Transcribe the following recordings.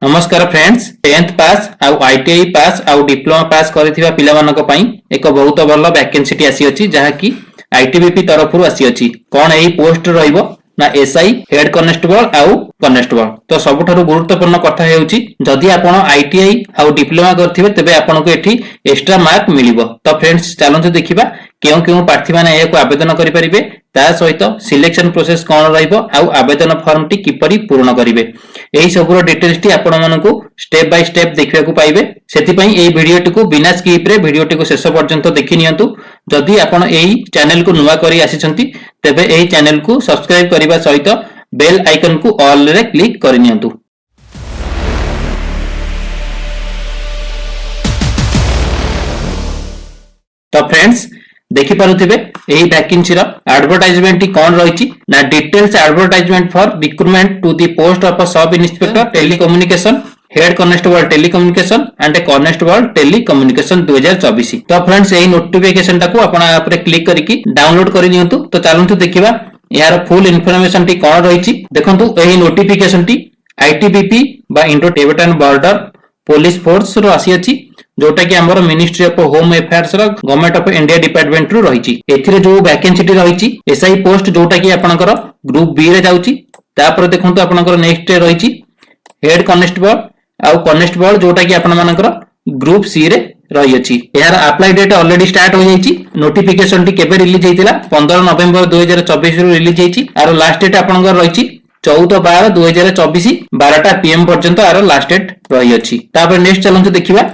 नमस्कार friends 10th पास आउ ITI pass आउ डिप्लोमा पास करथिबा पिला मानक पई एक बहुत भलो वैकेंसी आसी अछि जहा कि आईटीबीपी तरफ रु आसी अछि कोन एही पोस्ट रहइबो ना एसआई हेड कॉन्स्टेबल आउ कॉन्स्टेबल तो सबठारु गुरुत्वपूर्ण कथा हेउची जदि आपण आईटीआई आउ डिप्लोमा करथिबे तबे आपनको एठी एक्स्ट्रा मार्क मिलिबो तो फ्रेंड्स चलंतु देखिबा केउ केउ प्रार्थी माने एको आवेदन करि परिबे ता सहित सिलेक्शन प्रोसेस कोन रहइबो आउ आवेदन फॉर्म टी किपरि पूर्ण करिवे एही सबरो डिटेल्स टी आपण मानकु स्टेप बाय स्टेप देखिबा को पाइबे सेति पई एही वीडियो टी को बिना स्किप रे वीडियो टी को शेष पर्यंत देखि नियंतु जदि आपण एही चैनल को नुवा करी आसीचंती तबे एही चैनल को सब्सक्राइब करिबा सहित बेल आइकन को ऑल रे क्लिक करि नियंतु। तो फ्रेंड्स देखि पारुथिबे एही वैकेंसी रो एडवर्टाइजमेंट कोन रहिछि ना details advertisement for recruitment to the post of a sub inspector telecommunication head constable telecommunication and constable telecommunication 2024। तो फ्रेंड्स एही नोटिफिकेशन टाको आपण आपरे क्लिक करिकि डाउनलोड करि नियंतु। तो चलंतु देखिबा यार फुल इन्फॉर्मेशन टी कोन रहिछि देखंतु एही नोटिफिकेशन टी आईटीबीपी बा Indo Tibetan Border Police Force रो आसी अछि जोटा कि हमर मिनिस्ट्री ऑफ होम अफेयर्स रो गवर्नमेंट ऑफ इंडिया डिपार्टमेंट रो रहिछि एथिरे जो वैकेंसी टी रहिछि एसआई पोस्ट जोटा कि आपनकर ग्रुप बी रे जाउछि तापर देखंतु आपनकर नेक्स्ट रहिछि हेड कॉन्स्टेबल आउ कॉन्स्टेबल जोटा कि आपन मानकर ग्रुप सी रे रही अछि यार अप्लाई डेट ऑलरेडी स्टार्ट हो जाइछि नोटिफिकेशन टी केबे रिलीज हेतिला 15 नवंबर 2024 रो रिलीज हेछि आरो लास्ट डेट आपनकर रहिछि 14/12/2024 12टा पीएम पर्यंत आरो लास्ट डेट रही अछि। तापर नेक्स्ट चलंतु देखिबा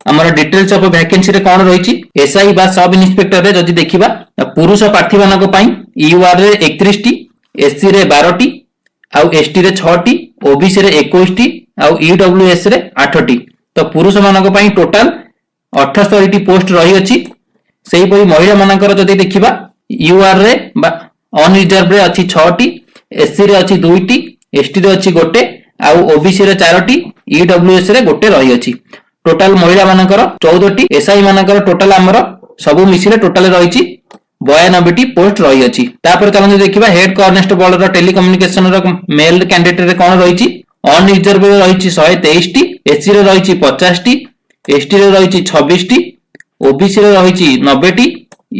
हमर डिटेल्स ऑफ वैकेंसी रे कोन रहिछि एसआई बा सब इंस्पेक्टर रे जदि देखिबा पुरुष प्रार्थी मानक पई यूआर रे 31 टी एससी रे 12 टी आउ एसटी रे 6 टी ओबीसी रे 21 टी आउ ईडब्ल्यूएस रे 8 टी तो पुरुष मानक पई टोटल 78 टी पोस्ट रही अछि। सेही परि महिला मानकर जदि देखिबा यूआर रे बा अनरिजर्व रे अछि 6 टी एससी रे अछि 2 टी एसटी रे अछि 1 आउ ओबीसी रे 4 टी ईडब्ल्यूएस रे 1 रही अछि टोटल महिला मानकर 14 टी एसआई मानकर टोटल हमर सबु मिसिले टोटल रहिछि 92 टी पोस्ट रही अछि। तापर चलंतु देखिबा हेड कॉन्स्टेबल रो टेलीकम्युनिकेशन रो मेल कैंडिडेट रे कोन रहिछि अनरिजर्व रे रहिछि 123 टी एससी रे रहिछि 50 टी एसटी रे रहिछि 26 टी ओबीसी रे रहिछि 90 टी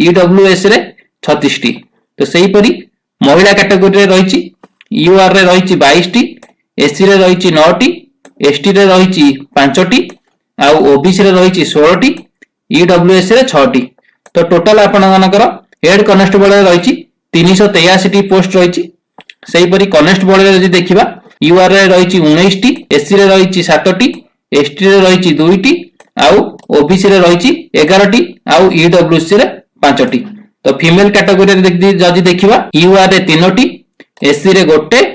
ईडब्ल्यूएस रे 36 टी तो सेही परि महिला कैटेगरी रे रहिछि यूआर रे रहिछि 22 टी एससी रे रहिछि 9 टी एसटी रे रहिछि 5 टी आउ ओबीसी रे रहिछि 16 टी ईडब्ल्यूएस रे 6 टी तो टोटल आपण मानकर हेड कॉन्स्टेबल रे रहिछि 383 टी पोस्ट रहिछि। सेही परि कॉन्स्टेबल रे जदि देखिबा यूआर रे रहिछि 19 टी एससी रे रहिछि 7 टी एसटी रे रहिछि 2 टी आउ ओबीसी रे रहिछि 11 टी आउ ईडब्ल्यूएस रे 5 टी तो फीमेल कैटेगरी रे जदि देखिबा यूआर रे 3 टी एससी रे 1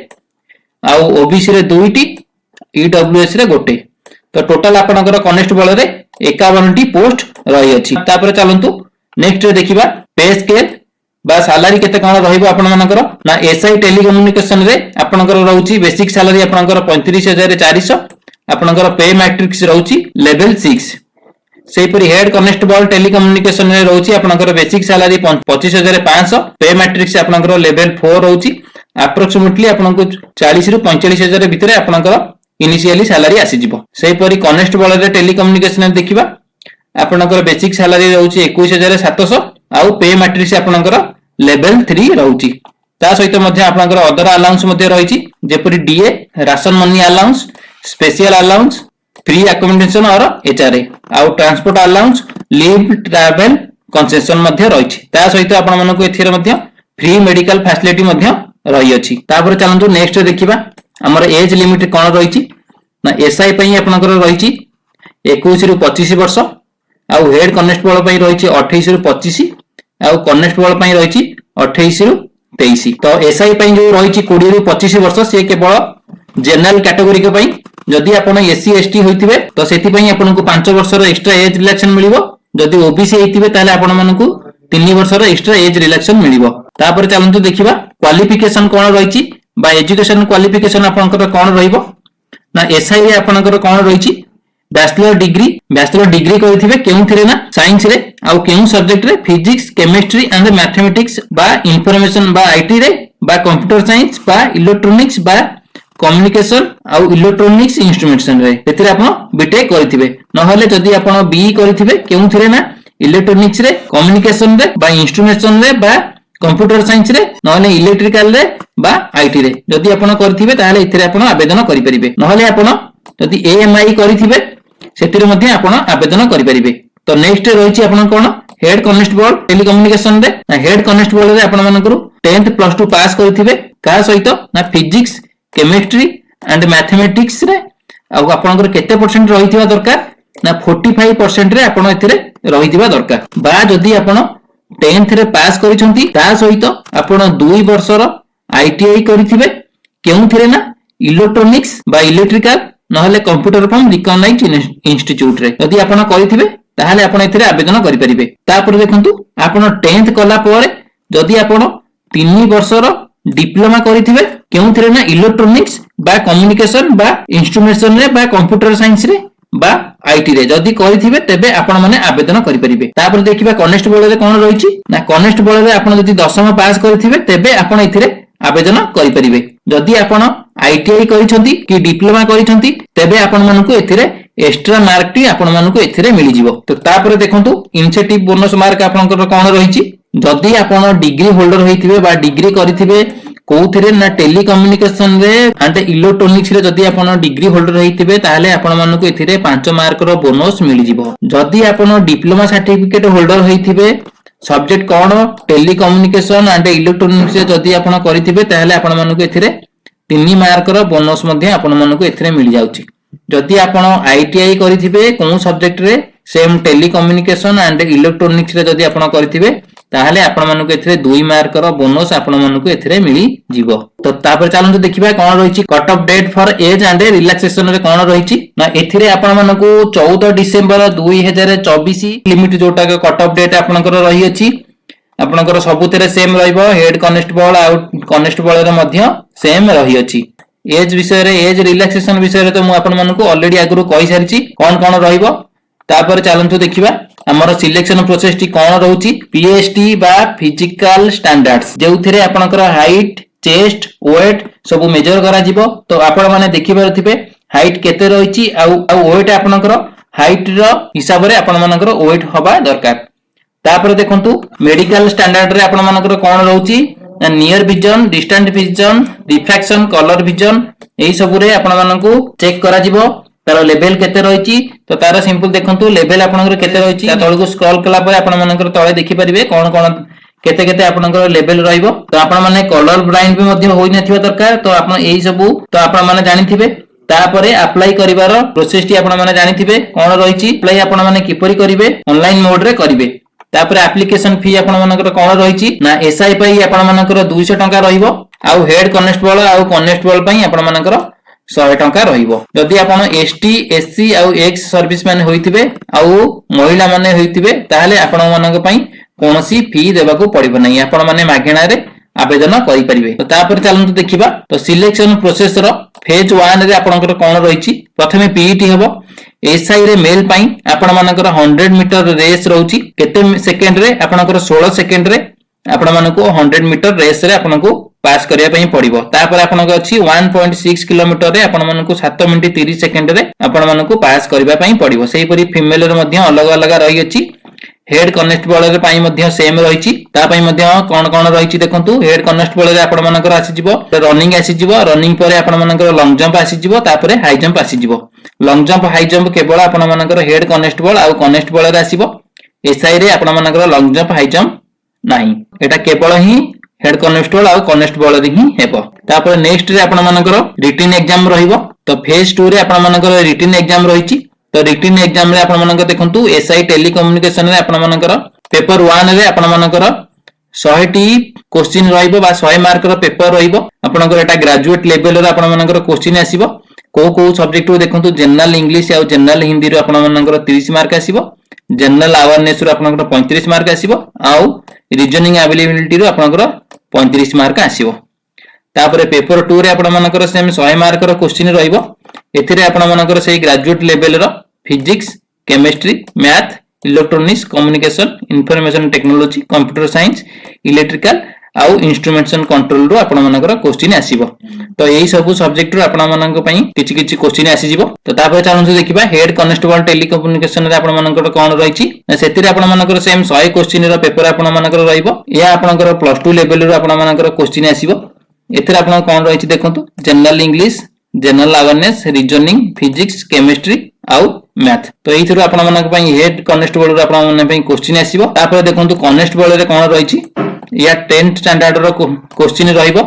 आउ ओबीसी रे 2 टी ईडब्ल्यूएस रे 1 तो टोटल आपनकर कॉन्स्टेबल रे 51 टी पोस्ट रही अछि। तापर चलंतु नेक्स्ट रे देखिबा पे स्केल बा सैलरी केते कोन रहइबो आपन मानकर ना एसआई टेलीकम्युनिकेशन रे आपनकर रहउची बेसिक सैलरी आपनकर 35400 आपनकर पे मैट्रिक्स रहउची लेवल 6 सेही परि हेड कॉन्स्टेबल टेलीकम्युनिकेशन रे रहउची आपनकर बेसिक सैलरी 25500 पे मैट्रिक्स आपनकर लेवल 4 रहउची अप्रोक्सीमेटली आपनको 40 रु 45000 भितरे आपनकर इनिशियली सैलरी आसी जिवो। सेही परि कॉन्स्टेबल रे टेलीकम्युनिकेशन रे देखिबा आपनकर बेसिक सैलरी रहउची 21700 आउ पे मैट्रिक्स आपनकर लेवल 3 रहउची ता सहित मध्ये आपनकर अदर अलाउंस मध्ये रहिछि जेपरि DA ration money allowance special allowance free accommodation और एचआरए आउ transport allowance leave travel concession मध्ये रहिछि ता सहित आपण मानको एथिरे मध्ये फ्री मेडिकल फैसिलिटी मध्ये रही अछि। तापर चलंतु नेक्स्ट देखिबा हमर एज लिमिट कोन रहिछि ना एसआई पई आपनकर रहिछि 21 रु 25 वर्ष आउ हेड कॉन्स्टेबल पई रहिछि 28 रु 25 आउ कॉन्स्टेबल पई रहिछि 28 रु 23 तो एसआई पई जो रहिछि 20 रु 25 वर्ष से केवल जनरल कैटेगरी के पई जदि आपण एससी एसटी होइतिबे तो सेति पई आपनको 5 वर्ष रो एक्स्ट्रा एज रिलैक्शन मिलिबो जदि ओबीसी हेतिबे ताले आपण मानकू 3 वर्ष रो एक्स्ट्रा एज रिलैक्शन मिलिबो। तापर चलंतु देखिबा क्वालिफिकेशन कोन रहिछि बा एजुकेशन क्वालिफिकेशन आपनकर कोन रहइबो ना एसआई रे आपनकर कोन रहिछि बैचलर डिग्री करिथिबे केउथिरे ना साइंस रे आउ केउ सब्जेक्ट रे फिजिक्स केमिस्ट्री एंड मैथमेटिक्स बा इंफॉर्मेशन बा आईटी रे बा कंप्यूटर साइंस बा इलेक्ट्रॉनिक्स बा कम्युनिकेशन आउ इलेक्ट्रोनिक्स इंस्ट्रूमेंटेशन रे एथिरे आपण बीटेक करथिबे नहले जदी आपण बीई करथिबे केउथिरे ना इलेक्ट्रोनिक्स रे कम्युनिकेशन रे बा इंस्ट्रूमेंटेशन रे बा कंप्यूटर साइंस रे नहले इलेक्ट्रिकल रे बा आईटी रे जदी आपण करथिबे ताले एथिरे आपण आवेदन करि परिबे नहले आपण जदी एएमआई करथिबे सेतिरे मध्ये आपण आवेदन करि परिबे। तो नेक्स्ट रहिछि आपण कोन हेड कॉन्स्टेबल टेलीकम्युनिकेशन रे हेड कॉन्स्टेबल रे आपण मानकरू 10th प्लस 2 पास करथिबे का सहित ना फिजिक्स केमिस्ट्री एंड मैथमेटिक्स रे आपनकर केते परसेंट रहिथिबा दरकार ना 45% रे आपण एथिरे रहिथिबा दरकार बा जदी आपण 10th रे पास करिसंती ता सहित आपण 2 वर्षर आईटीआई करिथिबे केउथिरे ना इलेक्ट्रोनिक्स बा इलेक्ट्रिकल नहले कंप्यूटर फ्रॉम रिकॉग्नाइज्ड इंस्टीट्यूट रे जदी आपण करिथिबे ताहाले आपण एथिरे आवेदन करि परिबे। तापर देखंतु आपण 10th कला परे जदी आपण 3 वर्षर डिप्लोमा करिथिबे केउथिरे ना इलेक्ट्रोनिक्स बा कम्युनिकेशन बा इंस्ट्रूमेंटेशन रे बा कंप्यूटर साइंस रे बा आईटी रे जदी करिथिबे तेबे आपण माने आवेदन करि परिबे। तापर देखिबा कॉन्स्टेबल रे कोन रहिछि ना कॉन्स्टेबल रे आपण जदी 10th पास करिथिबे तेबे आपण एथिरे आवेदन करि परिबे। जदी आपण आईटीआई करिसंती कि डिप्लोमा करिसंती तेबे आपण मानकु एथिरे एक्स्ट्रा मार्क टी आपण मानकु एथिरे मिलि जिवो। तो तापर देखंतु इनिशिएटिव बोनस मार्क आपनकर कोन रहिछि जदी आपण डिग्री होल्डर होइथिबे बा डिग्री करिथिबे कोउथिरे ना टेलीकम्युनिकेशन रे एंड इलेक्ट्रोनिक्स रे जदी आपण डिग्री होल्डर होइथिबे ताहाले आपण मानकु एथिरे 5 मार्क रो बोनस मिलि जिवो। जदी आपण डिप्लोमा सर्टिफिकेट होल्डर होइथिबे सब्जेक्ट कोन टेलीकम्युनिकेशन एंड इलेक्ट्रोनिक्स रे जदी आपण करिथिबे ताहाले आपण मानकु एथिरे 3 मार्क रो बोनस मध्ये आपण मानकु एथिरे मिलि जाउची। जदी आपण आईटीआई करिथिबे कोन सब्जेक्ट रे सेम टेलीकम्युनिकेशन एंड इलेक्ट्रोनिक्स रे जदी आपण करिथिबे ताहाले आपण मानकु एथिरे 2 मार्क रो बोनस आपण मानकु एथिरे मिलि जिवो। तो तापर चलंतु देखिबा कोन रहिछि cut off date for age and relaxation रे कोन रहिछि ना एथिरे आपण मानकु 14 डिसेंबर 2024 लिमिट जोटा के कट ऑफ डेट आपनकर रहि अछि आपनकर सबुतरे सेम रहइबो हेड कांस्टेबल आ कांस्टेबल रे मध्य सेम रहि अछि। एज विषय रे एज रिलैक्सेशन विषय रे तो मु आपण मानकु ऑलरेडी आगरु कहि सारिछि कोन कोन रहइबो। तापर चलंतु देखिबा हमर सिलेक्शन प्रोसेस टी कोन रहउछि पीएसटी बा फिजिकल स्टैंडर्ड्स जेउथिरे आपनकर हाइट चेस्ट वेट सब मेजर करा जिवो। तो आपण माने देखि परथिबे हाइट केते रहिछि आ वेट आपनकर हाइट रो हिसाब रे आपण मानकर वेट होबा दरकार। तापर देखंतु मेडिकल स्टैंडर्ड रे आपण मानकर कोन रहउछि near vision distant vision refraction colour vision एई सब रे आपण मानकु चेक करा जिवो तार लेवल केते रहिछि। तो तार सिंपल देखंतु लेवल आपनकर केते रहिछि तळकु स्क्रॉल कला परे आपण मानकर तळे देखि परिबे कोन कोन केते केते आपनकर लेवल रहइबो। तो आपण माने कलर ब्लाइंड भी मध्ये होई नथिबा दरकार। तो आपण एई सब तो आपण माने जानिथिबे तापरे अप्लाई करिवार प्रोसेस टी आपण माने जानिथिबे कोन रहिछि अप्लाई आपण माने किपरि करिवे ऑनलाइन मोड रे करिवे। तापरे एप्लीकेशन फी आपण मानकर कोन रहिछि ना एसआई पई आपण मानकर 200 टंका रहिबो आउ हेड कांस्टेबल आउ कांस्टेबल पई आपण मानकर 100 टंका रहिबो। जदि आपण एसटी एससी आउ एक्स सर्विसमैन होइथिबे आउ महिला माने होइथिबे ताहाले आपण मानक पई कोनोसी फी देबाको पड़िबो नै आपण माने मागेणा रे आवेदन करि परिबे। तो तापर चलंतु देखिबा तो सिलेक्शन प्रोसेस रो फेज 1 रे आपनकर कोन रहिछि प्रथमे पीईटी हेबो एसआई रे मेल पई आपण मानकर 100 मीटर रेस रहउछि केते सेकंड रे आपनकर 16 सेकंड रे आपण मानको 100 मीटर रेस रे आपनको पास करिया पई पड़िबो। तापर आपनको अछि 1.6 किलोमीटर रे आपण मानको 7 मिनिट 30 सेकंड रे आपण मानको पास करिया पई पड़िबो। सेही परि फीमेल रे मध्ये अलग अलग रहि अछि हेड कांस्टेबल रे पई मध्ये सेम रहिछि ता पई मध्ये कोन कोन रहिछि देखंतु हेड कांस्टेबल रे आपण मानकर आसी जिवो रनिंग आसी जिवो रनिंग परे आपण मानकर लॉन्ग जंप आसी जिवो तापर हाई जंप आसी जिवो। लॉन्ग जंप हाई जंप केवल आपण मानकर हेड कांस्टेबल आ कांस्टेबल रे आसीबो एसआई रे आपण मानकर लॉन्ग जंप हाई जंप नाही एटा केवल ही हेड कांस्टेबल आ कांस्टेबल रे ही हेबो। तापर नेक्स्ट रे आपण मानकर रिटन एग्जाम रहिबो। तो फेज 2 रे आपण मानकर रिटन एग्जाम रहिछि। तो रिटन एग्जाम रे आपण मानकर देखंतु एसआई टेलीकम्युनिकेशन रे आपण मानकर पेपर 1 रे आपण मानकर 100 टी क्वेश्चन रहिबो बा 100 मार्क रो पेपर रहिबो। आपनकर एटा ग्रेजुएट लेवल रे आपण मानकर क्वेश्चन आसीबो को सब्जेक्ट रो देखंतु जनरल इंग्लिश आ जनरल हिंदी रो आपण मानकर 30 मार्क आसीबो जनरल अवेयरनेस रो आपनकर 35 मार्क आसीबो आउ रीजनिंग अवेलेबिलिटी रो आपनकर 35 मार्क आसीबो। तापर पेपर 2 रे आपण मानकर सेम 100 मार्क रो क्वेश्चन रहिबो एथिरे आपण मानकर सेही ग्रेजुएट लेवल रो physics chemistry math electronics communication information technology computer science electrical आउ इंस्ट्रूमेंटेशन कंट्रोल रो आपण मानकर क्वेश्चन आसीबो। तो एही सब सब्जेक्ट रो आपण मानक पई किछि किछि क्वेश्चन आसी जिवो। तो तापर चलंतु देखिबा हेड कांस्टेबल टेलीकम्युनिकेशन रे आपण मानकर कोन रहिछि सेतिरे आपण मानकर सेम 100 क्वेश्चन रो पेपर आपण मानकर रहइबो। या आपनकर प्लस 2 लेवल रो आपण मानकर क्वेश्चन आसीबो। एथिरे आपण कोन रहिछि देखंतु general English, general awareness, reasoning, physics, chemistry आउ मैथ। तो एही थरो आपण मानक पई हेड कांस्टेबल रो आपण मानक पई क्वेश्चन आसीबो। तापर देखंतु कांस्टेबल रे कोन रहिछि या 10th स्टैंडर्ड रो क्वेश्चन रहइबो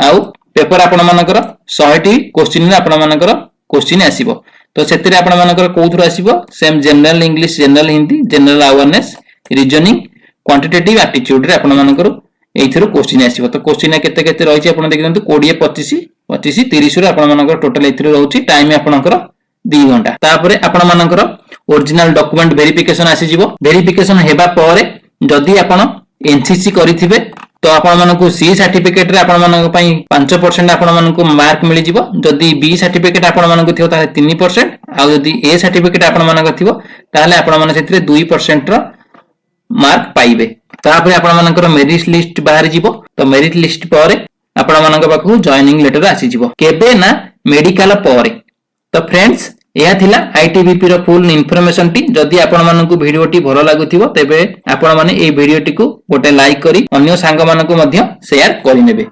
आउ पेपर आपण मानकर 100 टी क्वेश्चन रे आपण मानकर क्वेश्चन आसीबो। तो सेतिरे आपण मानकर कोथरो आसीबो same general English, general Hindi, general awareness, reasoning, quantitative aptitude रे आपण मानकर एइथरो क्वेश्चन आसीबो। तो क्वेश्चन केते केते रहिछि आपण देखिनतु 20 25 25 30 रे आपण मानकर टोटल एइथरो रहउछि टाइम आपणकर 2 घंटा। तापरे आपण मानकर ओरिजिनल डॉक्यूमेंट वेरिफिकेशन आसी जिवो। वेरिफिकेशन हेबा परे जदी आपण एनसीसी करिथिबे तो आपण मानकु सी सर्टिफिकेट रे आपण मानक पई 5% आपण मानकु मार्क मिलि जिवो। जदी बी सर्टिफिकेट आपण मानकु थियो ताले 3% आ जदी ए सर्टिफिकेट आपण मानक थियो ताले आपण माने सेतिरे 2% रो मार्क पाइबे। तापरे आपण मानकर मेरिट लिस्ट बाहर जिवो। तो मेरिट लिस्ट परे आपण मानक पाखु जॉइनिंग लेटर आसी जिवो केबे ना मेडिकल परे। तो फ्रेंड्स यह थिला आईटीबीपी रो फुल इन्फॉर्मेशन टी। जदि आपण मानकु वीडियो टी भलो लागुथिबो तेबे आपण माने ए वीडियो टी को गोटे लाइक करी अन्य सांग मानकु मध्य शेयर करि नेबे।